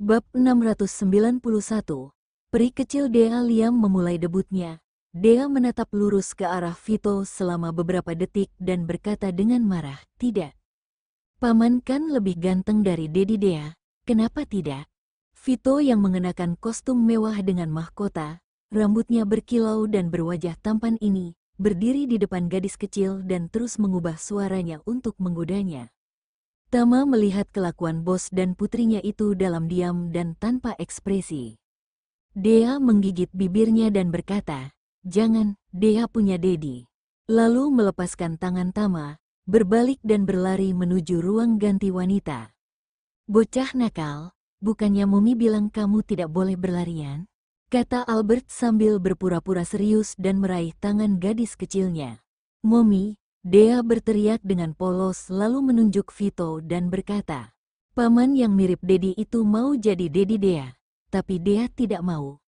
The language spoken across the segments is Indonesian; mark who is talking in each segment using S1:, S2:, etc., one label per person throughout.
S1: Bab 691. Peri kecil Dea Liam memulai debutnya. Dea menatap lurus ke arah Vito selama beberapa detik dan berkata dengan marah, "Tidak. Paman kan lebih ganteng dari Dedi Dea, kenapa tidak?" Vito yang mengenakan kostum mewah dengan mahkota, rambutnya berkilau dan berwajah tampan ini, berdiri di depan gadis kecil dan terus mengubah suaranya untuk menggodanya. Tama melihat kelakuan bos dan putrinya itu dalam diam dan tanpa ekspresi. Dea menggigit bibirnya dan berkata, "Jangan, Dea punya Dedi." Lalu melepaskan tangan Tama, berbalik dan berlari menuju ruang ganti wanita. "Bocah nakal, bukannya Mumi bilang kamu tidak boleh berlarian?" kata Albert sambil berpura-pura serius dan meraih tangan gadis kecilnya. "Mumi," Dea berteriak dengan polos lalu menunjuk Vito dan berkata, "Paman yang mirip Dedi itu mau jadi Dedi Dea, tapi Dea tidak mau."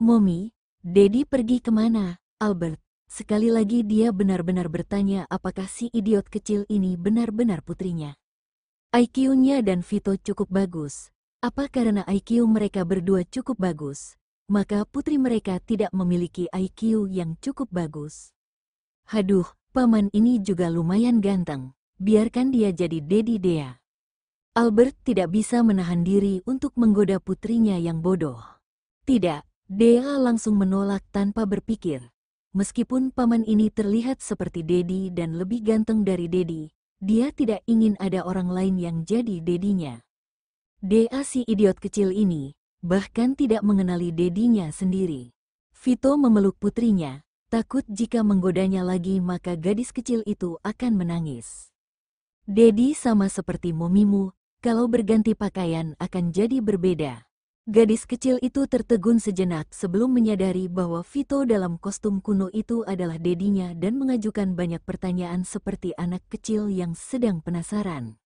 S1: "Mumi, Dedi pergi kemana, Albert?" Sekali lagi dia benar-benar bertanya apakah si idiot kecil ini benar-benar putrinya. IQ-nya dan Vito cukup bagus. Apa karena IQ mereka berdua cukup bagus, maka putri mereka tidak memiliki IQ yang cukup bagus? "Haduh, paman ini juga lumayan ganteng, biarkan dia jadi Dedi Dea." Albert tidak bisa menahan diri untuk menggoda putrinya yang bodoh. "Tidak," Dea langsung menolak tanpa berpikir. Meskipun paman ini terlihat seperti Dedi dan lebih ganteng dari Dedi, dia tidak ingin ada orang lain yang jadi Dedinya. Dea si idiot kecil ini, bahkan tidak mengenali Dedinya sendiri. Vito memeluk putrinya, takut jika menggodanya lagi maka gadis kecil itu akan menangis. "Dedi sama seperti momimu, kalau berganti pakaian akan jadi berbeda." Gadis kecil itu tertegun sejenak sebelum menyadari bahwa Vito dalam kostum kuno itu adalah Dedinya dan mengajukan banyak pertanyaan seperti anak kecil yang sedang penasaran.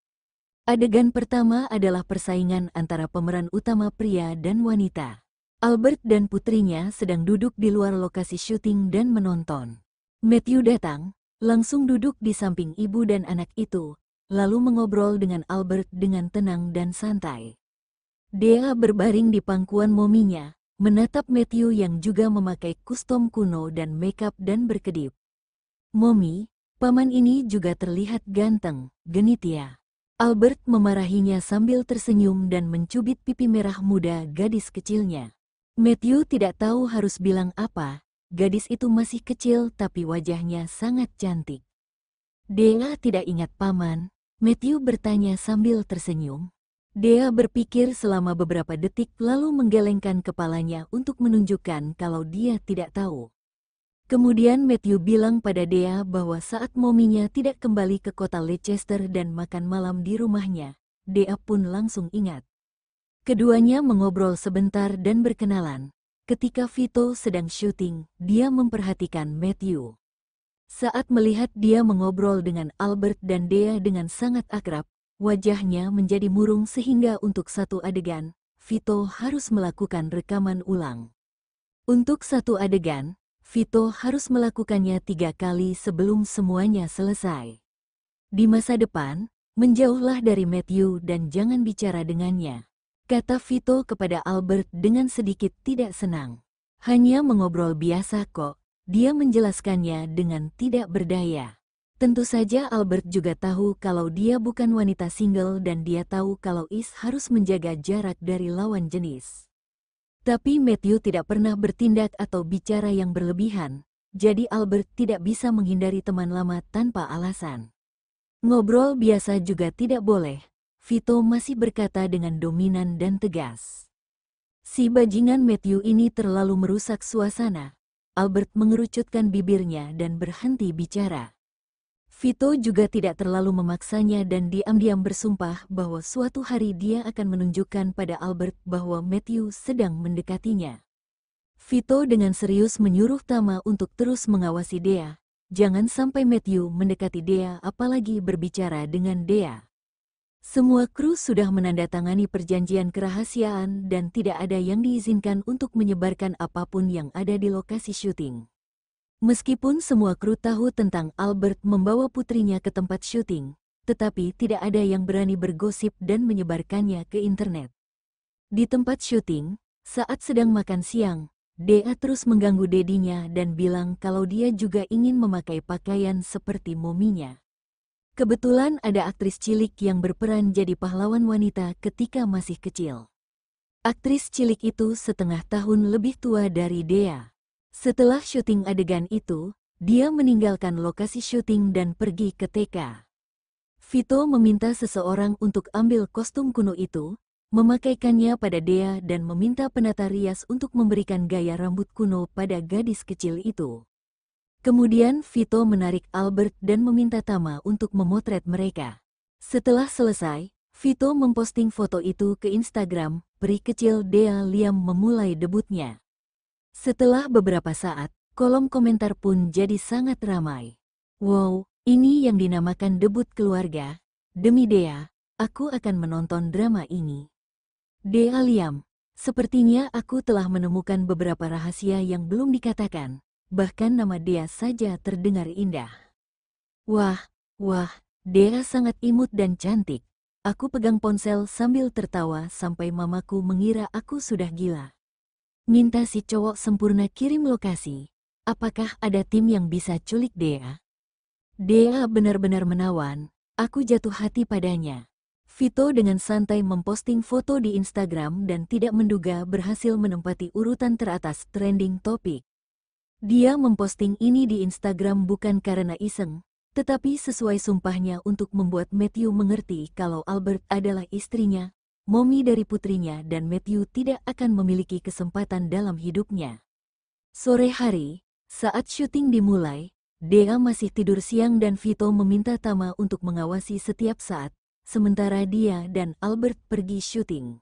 S1: Adegan pertama adalah persaingan antara pemeran utama pria dan wanita. Albert dan putrinya sedang duduk di luar lokasi syuting dan menonton. Matthew datang, langsung duduk di samping ibu dan anak itu, lalu mengobrol dengan Albert dengan tenang dan santai. Dea berbaring di pangkuan mominya, menatap Matthew yang juga memakai kostum kuno dan makeup dan berkedip. "Momi, paman ini juga terlihat ganteng, genit ya." Albert memarahinya sambil tersenyum dan mencubit pipi merah muda gadis kecilnya. Matthew tidak tahu harus bilang apa, gadis itu masih kecil tapi wajahnya sangat cantik. "Dea tidak ingat paman?" Matthew bertanya sambil tersenyum. Dea berpikir selama beberapa detik lalu menggelengkan kepalanya untuk menunjukkan kalau dia tidak tahu. Kemudian Matthew bilang pada Dea bahwa saat mominya tidak kembali ke kota Leicester dan makan malam di rumahnya, Dea pun langsung ingat. Keduanya mengobrol sebentar dan berkenalan. Ketika Vito sedang syuting, dia memperhatikan Matthew. Saat melihat dia mengobrol dengan Albert dan Dea dengan sangat akrab, wajahnya menjadi murung sehingga untuk satu adegan, Vito harus melakukan rekaman ulang. Untuk satu adegan, Vito harus melakukannya 3 kali sebelum semuanya selesai. "Di masa depan, menjauhlah dari Matthew dan jangan bicara dengannya," kata Vito kepada Albert dengan sedikit tidak senang. "Hanya mengobrol biasa kok," dia menjelaskannya dengan tidak berdaya. Tentu saja Albert juga tahu kalau dia bukan wanita single dan dia tahu kalau Is harus menjaga jarak dari lawan jenis. Tapi Matthew tidak pernah bertindak atau bicara yang berlebihan, jadi Albert tidak bisa menghindari teman lama tanpa alasan. "Ngobrol biasa juga tidak boleh," Vito masih berkata dengan dominan dan tegas. Si bajingan Matthew ini terlalu merusak suasana. Albert mengerucutkan bibirnya dan berhenti bicara. Vito juga tidak terlalu memaksanya dan diam-diam bersumpah bahwa suatu hari dia akan menunjukkan pada Albert bahwa Matthew sedang mendekatinya. Vito dengan serius menyuruh Tama untuk terus mengawasi Dea. Jangan sampai Matthew mendekati Dea apalagi berbicara dengan Dea. Semua kru sudah menandatangani perjanjian kerahasiaan dan tidak ada yang diizinkan untuk menyebarkan apapun yang ada di lokasi syuting. Meskipun semua kru tahu tentang Albert membawa putrinya ke tempat syuting, tetapi tidak ada yang berani bergosip dan menyebarkannya ke internet. Di tempat syuting, saat sedang makan siang, Dea terus mengganggu dedinya dan bilang kalau dia juga ingin memakai pakaian seperti mominya. Kebetulan ada aktris cilik yang berperan jadi pahlawan wanita ketika masih kecil. Aktris cilik itu setengah tahun lebih tua dari Dea. Setelah syuting adegan itu, dia meninggalkan lokasi syuting dan pergi ke TK. Vito meminta seseorang untuk ambil kostum kuno itu, memakaikannya pada Dea dan meminta penata rias untuk memberikan gaya rambut kuno pada gadis kecil itu. Kemudian Vito menarik Albert dan meminta Tama untuk memotret mereka. Setelah selesai, Vito memposting foto itu ke Instagram. Peri kecil Dea Liam memulai debutnya. Setelah beberapa saat, kolom komentar pun jadi sangat ramai. Wow, ini yang dinamakan debut keluarga. Demi Dea, aku akan menonton drama ini. Dea Liam, sepertinya aku telah menemukan beberapa rahasia yang belum dikatakan. Bahkan nama Dea saja terdengar indah. Wah, Dea sangat imut dan cantik. Aku pegang ponsel sambil tertawa sampai mamaku mengira aku sudah gila. Minta si cowok sempurna kirim lokasi. Apakah ada tim yang bisa culik Dea? Dea benar-benar menawan. Aku jatuh hati padanya. Vito dengan santai memposting foto di Instagram dan tidak menduga berhasil menempati urutan teratas trending topik. Dia memposting ini di Instagram bukan karena iseng, tetapi sesuai sumpahnya untuk membuat Matthew mengerti kalau Albert adalah istrinya, momi dari putrinya dan Matthew tidak akan memiliki kesempatan dalam hidupnya. Sore hari, saat syuting dimulai, Dea masih tidur siang dan Vito meminta Tama untuk mengawasi setiap saat, sementara dia dan Albert pergi syuting.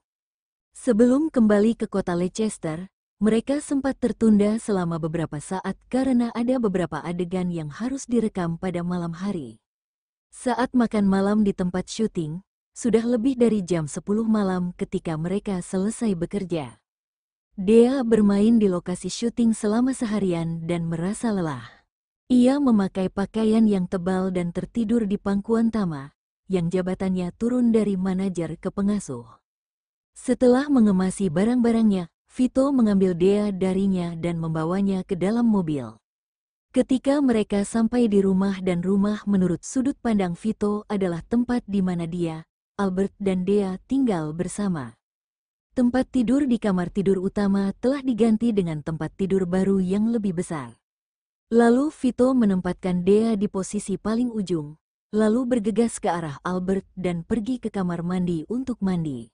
S1: Sebelum kembali ke kota Leicester, mereka sempat tertunda selama beberapa saat karena ada beberapa adegan yang harus direkam pada malam hari. Saat makan malam di tempat syuting, sudah lebih dari jam 10 malam ketika mereka selesai bekerja. Dea bermain di lokasi syuting selama seharian dan merasa lelah. Ia memakai pakaian yang tebal dan tertidur di pangkuan Tama, yang jabatannya turun dari manajer ke pengasuh. Setelah mengemasi barang-barangnya, Vito mengambil Dea darinya dan membawanya ke dalam mobil. Ketika mereka sampai di rumah dan rumah menurut sudut pandang Vito adalah tempat di mana dia, Albert dan Dea tinggal bersama. Tempat tidur di kamar tidur utama telah diganti dengan tempat tidur baru yang lebih besar. Lalu Vito menempatkan Dea di posisi paling ujung, lalu bergegas ke arah Albert dan pergi ke kamar mandi untuk mandi.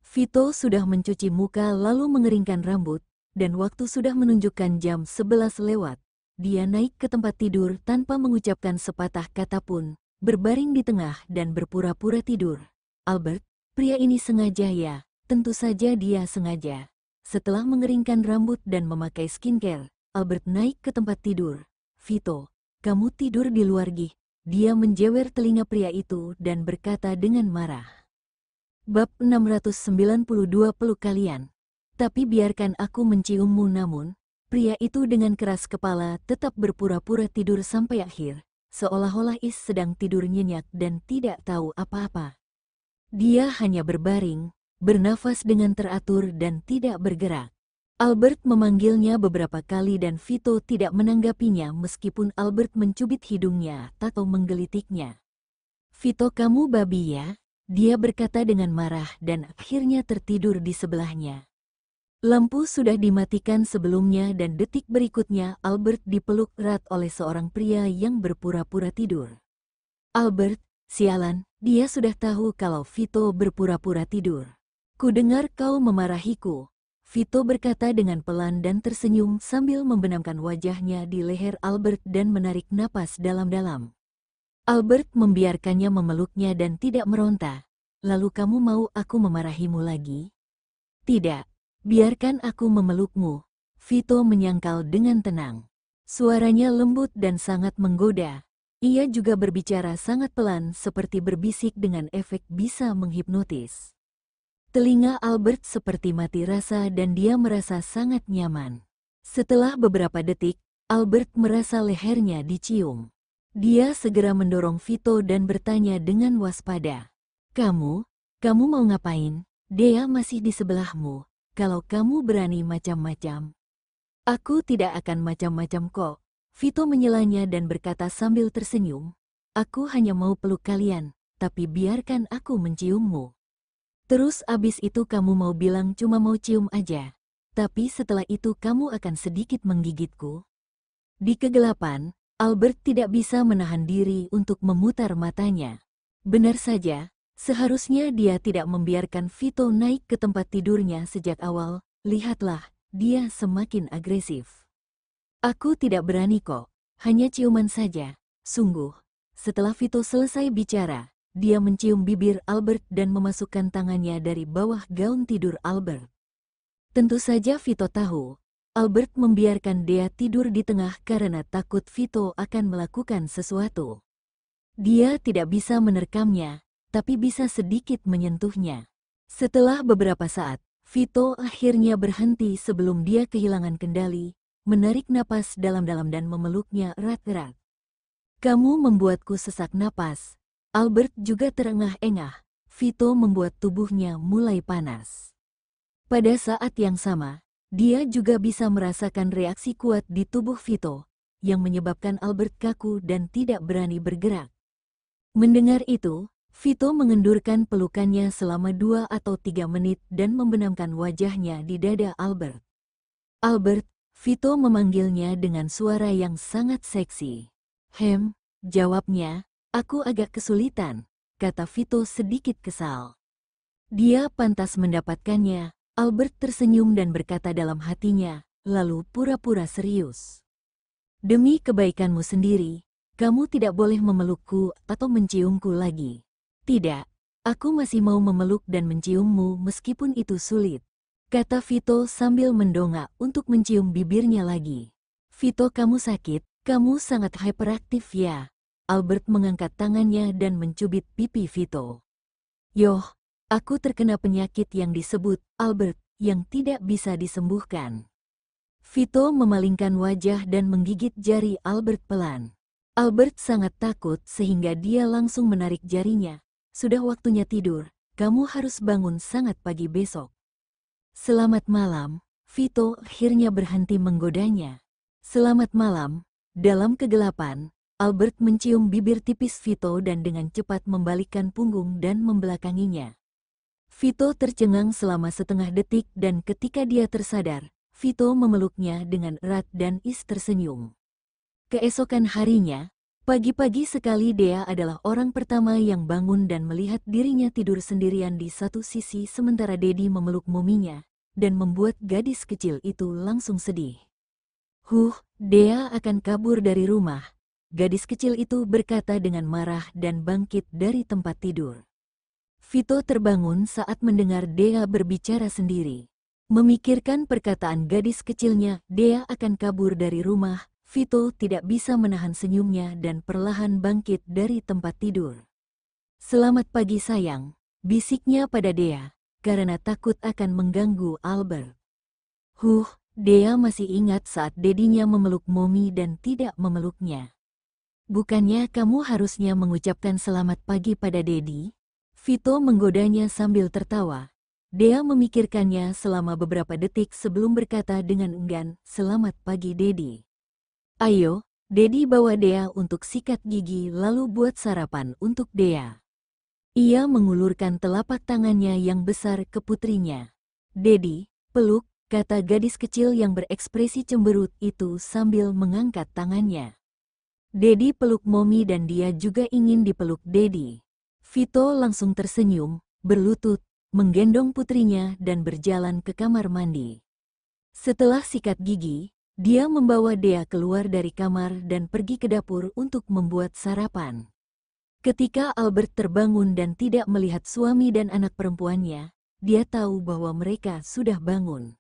S1: Vito sudah mencuci muka lalu mengeringkan rambut, dan waktu sudah menunjukkan jam 11 lewat. Dia naik ke tempat tidur tanpa mengucapkan sepatah kata pun, berbaring di tengah dan berpura-pura tidur. Albert, pria ini sengaja ya, tentu saja dia sengaja. Setelah mengeringkan rambut dan memakai skincare, Albert naik ke tempat tidur. Vito, kamu tidur di luar gih. Dia menjewer telinga pria itu dan berkata dengan marah. Bab 692 peluk kalian. Tapi biarkan aku menciummu namun, pria itu dengan keras kepala tetap berpura-pura tidur sampai akhir, seolah-olah Is sedang tidur nyenyak dan tidak tahu apa-apa. Dia hanya berbaring, bernafas dengan teratur dan tidak bergerak. Albert memanggilnya beberapa kali dan Vito tidak menanggapinya meskipun Albert mencubit hidungnya atau menggelitiknya. Vito, kamu babi ya? Dia berkata dengan marah dan akhirnya tertidur di sebelahnya. Lampu sudah dimatikan sebelumnya dan detik berikutnya Albert dipeluk erat oleh seorang pria yang berpura-pura tidur. Albert, sialan, dia sudah tahu kalau Vito berpura-pura tidur. Kudengar kau memarahiku. Vito berkata dengan pelan dan tersenyum sambil membenamkan wajahnya di leher Albert dan menarik napas dalam-dalam. Albert membiarkannya memeluknya dan tidak meronta. Lalu kamu mau aku memarahimu lagi? Tidak, biarkan aku memelukmu. Vito menyangkal dengan tenang. Suaranya lembut dan sangat menggoda. Ia juga berbicara sangat pelan seperti berbisik dengan efek bisa menghipnotis. Telinga Albert seperti mati rasa dan dia merasa sangat nyaman. Setelah beberapa detik, Albert merasa lehernya dicium. Dia segera mendorong Vito dan bertanya dengan waspada. Kamu mau ngapain? Dea masih di sebelahmu. Kalau kamu berani macam-macam, aku tidak akan macam-macam kok. Vito menyelanya dan berkata sambil tersenyum, aku hanya mau peluk kalian, tapi biarkan aku menciummu. Terus abis itu kamu mau bilang cuma mau cium aja. Tapi setelah itu kamu akan sedikit menggigitku. Di kegelapan, Albert tidak bisa menahan diri untuk memutar matanya. Benar saja, seharusnya dia tidak membiarkan Vito naik ke tempat tidurnya sejak awal. Lihatlah, dia semakin agresif. Aku tidak berani kok, hanya ciuman saja. Sungguh, setelah Vito selesai bicara, dia mencium bibir Albert dan memasukkan tangannya dari bawah gaun tidur Albert. Tentu saja Vito tahu, Albert membiarkan Dea tidur di tengah karena takut Vito akan melakukan sesuatu. Dia tidak bisa menerkamnya, tapi bisa sedikit menyentuhnya. Setelah beberapa saat, Vito akhirnya berhenti sebelum dia kehilangan kendali, menarik napas dalam-dalam dan memeluknya erat-erat. Kamu membuatku sesak napas. Albert juga terengah-engah. Vito membuat tubuhnya mulai panas. Pada saat yang sama, dia juga bisa merasakan reaksi kuat di tubuh Vito, yang menyebabkan Albert kaku dan tidak berani bergerak. Mendengar itu, Vito mengendurkan pelukannya selama 2 atau 3 menit dan membenamkan wajahnya di dada Albert. Albert, Vito memanggilnya dengan suara yang sangat seksi. Jawabnya, aku agak kesulitan, kata Vito sedikit kesal. Dia pantas mendapatkannya. Albert tersenyum dan berkata dalam hatinya, lalu pura-pura serius. Demi kebaikanmu sendiri, kamu tidak boleh memelukku atau menciumku lagi. Tidak, aku masih mau memeluk dan menciummu meskipun itu sulit, kata Vito sambil mendongak untuk mencium bibirnya lagi. Vito, kamu sakit, kamu sangat hyperaktif ya. Albert mengangkat tangannya dan mencubit pipi Vito. Yoh, aku terkena penyakit yang disebut Albert, yang tidak bisa disembuhkan. Vito memalingkan wajah dan menggigit jari Albert pelan. Albert sangat takut sehingga dia langsung menarik jarinya. Sudah waktunya tidur, kamu harus bangun sangat pagi besok. Selamat malam, Vito akhirnya berhenti menggodanya. Selamat malam. Dalam kegelapan, Albert mencium bibir tipis Vito dan dengan cepat membalikkan punggung dan membelakanginya. Vito tercengang selama setengah detik dan ketika dia tersadar, Vito memeluknya dengan erat dan tersenyum. Keesokan harinya, pagi-pagi sekali Dea adalah orang pertama yang bangun dan melihat dirinya tidur sendirian di satu sisi sementara Dedi memeluk mominya, dan membuat gadis kecil itu langsung sedih. Dea akan kabur dari rumah. Gadis kecil itu berkata dengan marah dan bangkit dari tempat tidur. Vito terbangun saat mendengar Dea berbicara sendiri. Memikirkan perkataan gadis kecilnya, Dea akan kabur dari rumah. Vito tidak bisa menahan senyumnya dan perlahan bangkit dari tempat tidur. Selamat pagi sayang, bisiknya pada Dea, karena takut akan mengganggu Albert. Dea masih ingat saat dedinya memeluk Momi dan tidak memeluknya. Bukannya kamu harusnya mengucapkan selamat pagi pada Dedi? Vito menggodanya sambil tertawa. Dea memikirkannya selama beberapa detik sebelum berkata dengan enggan, selamat pagi Dedi. Ayo, Dedi bawa Dea untuk sikat gigi lalu buat sarapan untuk Dea. Ia mengulurkan telapak tangannya yang besar ke putrinya. Dedi, peluk, kata gadis kecil yang berekspresi cemberut itu sambil mengangkat tangannya. Dedi peluk Momi dan dia juga ingin dipeluk Dedi. Vito langsung tersenyum, berlutut, menggendong putrinya dan berjalan ke kamar mandi. Setelah sikat gigi, dia membawa Dea keluar dari kamar dan pergi ke dapur untuk membuat sarapan. Ketika Albert terbangun dan tidak melihat suami dan anak perempuannya, dia tahu bahwa mereka sudah bangun.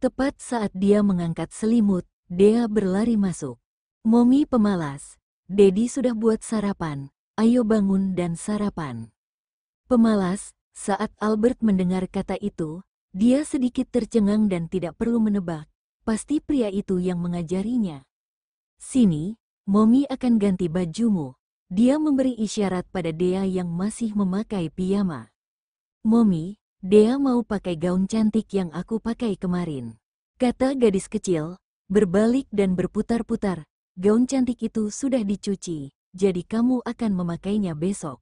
S1: Tepat saat dia mengangkat selimut, Dea berlari masuk. Momi pemalas, Dedi sudah buat sarapan, ayo bangun dan sarapan. Pemalas, saat Albert mendengar kata itu, dia sedikit tercengang dan tidak perlu menebak. Pasti pria itu yang mengajarinya. Sini, Momi akan ganti bajumu. Dia memberi isyarat pada Dea yang masih memakai piyama. Momi, Dea mau pakai gaun cantik yang aku pakai kemarin, kata gadis kecil, berbalik dan berputar-putar. Gaun cantik itu sudah dicuci, jadi kamu akan memakainya besok,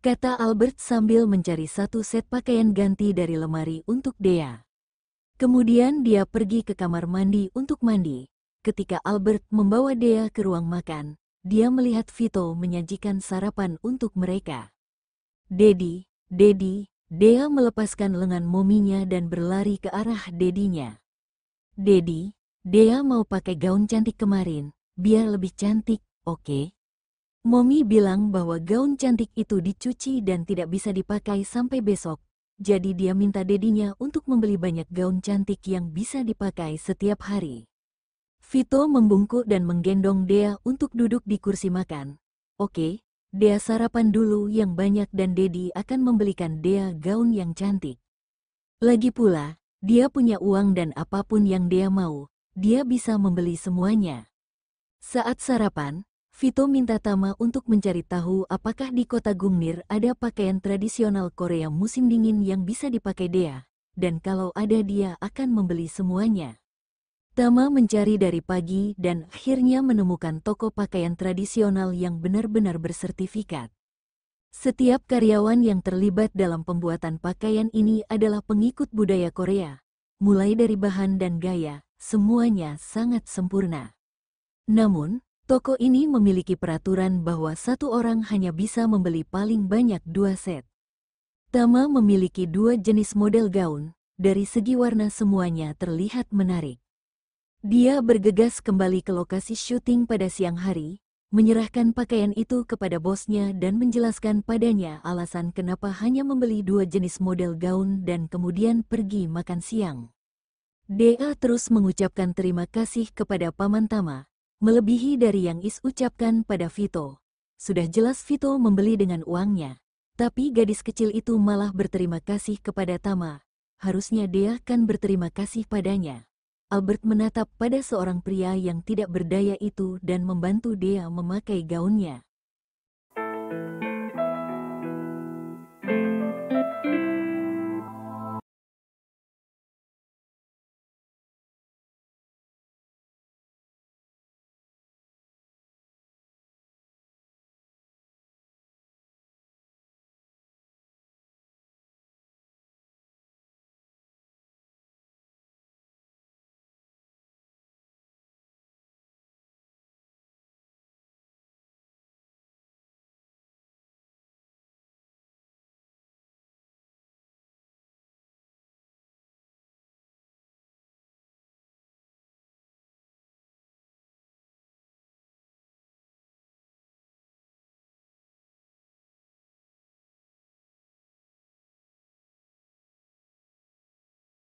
S1: kata Albert sambil mencari satu set pakaian ganti dari lemari untuk Dea. Kemudian dia pergi ke kamar mandi untuk mandi. Ketika Albert membawa Dea ke ruang makan, dia melihat Vito menyajikan sarapan untuk mereka. Dedi, Dedi, Dea melepaskan lengan mominya dan berlari ke arah dedinya. Dedi, Dea mau pakai gaun cantik kemarin, biar lebih cantik, oke? Momi bilang bahwa gaun cantik itu dicuci dan tidak bisa dipakai sampai besok. Jadi dia minta dedinya untuk membeli banyak gaun cantik yang bisa dipakai setiap hari. Vito membungkuk dan menggendong Dea untuk duduk di kursi makan. Oke, Dea sarapan dulu yang banyak dan Dedi akan membelikan Dea gaun yang cantik. Lagi pula, dia punya uang dan apapun yang Dea mau, dia bisa membeli semuanya. Saat sarapan, Vito minta Tama untuk mencari tahu apakah di kota Gungnir ada pakaian tradisional Korea musim dingin yang bisa dipakai Dea, dan kalau ada dia akan membeli semuanya. Tama mencari dari pagi dan akhirnya menemukan toko pakaian tradisional yang benar-benar bersertifikat. Setiap karyawan yang terlibat dalam pembuatan pakaian ini adalah pengikut budaya Korea, mulai dari bahan dan gaya, semuanya sangat sempurna. Namun, toko ini memiliki peraturan bahwa satu orang hanya bisa membeli paling banyak 2 set. Tama memiliki 2 jenis model gaun, dari segi warna semuanya terlihat menarik. Dia bergegas kembali ke lokasi syuting pada siang hari, menyerahkan pakaian itu kepada bosnya dan menjelaskan padanya alasan kenapa hanya membeli 2 jenis model gaun dan kemudian pergi makan siang. Dea terus mengucapkan terima kasih kepada Paman Tama, melebihi dari yang Is ucapkan pada Vito. Sudah jelas Vito membeli dengan uangnya, tapi gadis kecil itu malah berterima kasih kepada Tama. Harusnya Dea kan berterima kasih padanya. Albert menatap pada seorang pria yang tidak berdaya itu dan membantu Dea memakai gaunnya.